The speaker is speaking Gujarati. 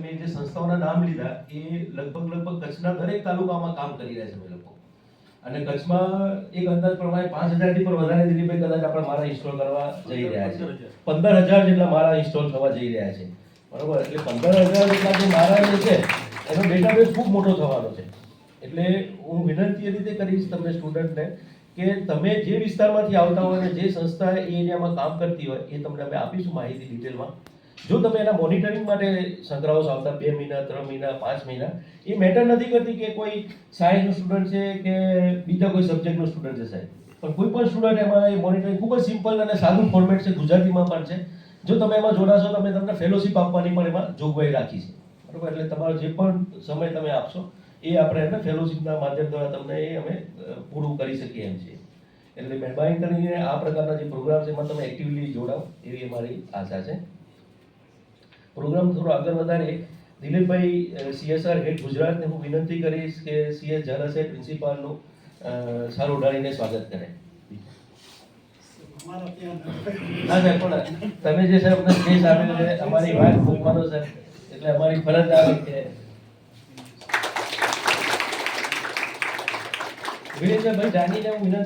મેં જે સંસ્થાઓના નામ લીધા એ લગભગ કચ્છના દરેક તાલુકામાં કામ કરી રહ્યા છે અમે લોકો. અને કચ્છમાં એક અંદાજ પ્રમાણે 5000 થી પણ વધારે દિલીપભાઈ કદાચ આપણે માળા ઇન્સ્ટોલ કરવા જઈ રહ્યા છે. 15000 જેટલા માળા ઇન્સ્ટોલ થવા જઈ રહ્યા છે. બરોબર, એટલે 15000 જેટલા જે માળા જે છે એનો ડેટાબેઝ ખૂબ મોટો થવાનો છે. એટલે હું વિનંતી એ રીતે કરીશ તમને સ્ટુડન્ટને કે તમે જે વિસ્તારમાંથી આવતા હોય અને જે સંસ્થા એ એરિયામાં કામ કરતી હોય એ તમને અમે આપીશું માહિતી ડિટેલમાં. જો તમે એના મોનિટરિંગ માટે સંકળાવો છો આવતા 2 મહિના 3 મહિના 5 મહિના, એ મેટર નથી કરતી કે કોઈ સાયન્સનું સ્ટુડન્ટ છે કે બીજા કોઈ સબ્જેક્ટનું સ્ટુડન્ટ છે સાહેબ, પણ કોઈ પણ સ્ટુડન્ટ એમાં એ મોનિટરિંગ ખૂબ જ સિમ્પલ અને સારું ફોર્મેટ છે, ગુજરાતીમાં પણ છે. જો તમે એમાં જોડાશો તમે તમને ફેલોશિપ આપવાની પણ એમાં જોગવાઈ રાખી છે. બરોબર, એટલે તમારો જે પણ સમય તમે આપશો એ આપણે એને ફેલોશિપના માધ્યમ દ્વારા તમને એ અમે પૂરું કરી શકીએ એમ છીએ. એટલે મહેરબાની કરીને આ પ્રકારના જે પ્રોગ્રામ છે એમાં તમે એક્ટિવલી જોડાઓ એવી અમારી આશા છે. પ્રોગ્રામ થોડો આગળ વધારે દિલીપભાઈ CSR હેડ ગુજરાતને હું વિનંતી કરીશ કે CS ઝાલા પ્રિન્સિપાલનું સારું ઉડાડીને સ્વાગત કરે. ના સાહેબ, પણ તમે જે સાહેબ સ્ટેજ આપેલું છે અમારી વાત મૂકવાનો સાહેબ, એટલે અમારી ફરજ આવે કે વિનયભાઈ જાનીને હું વિનંતી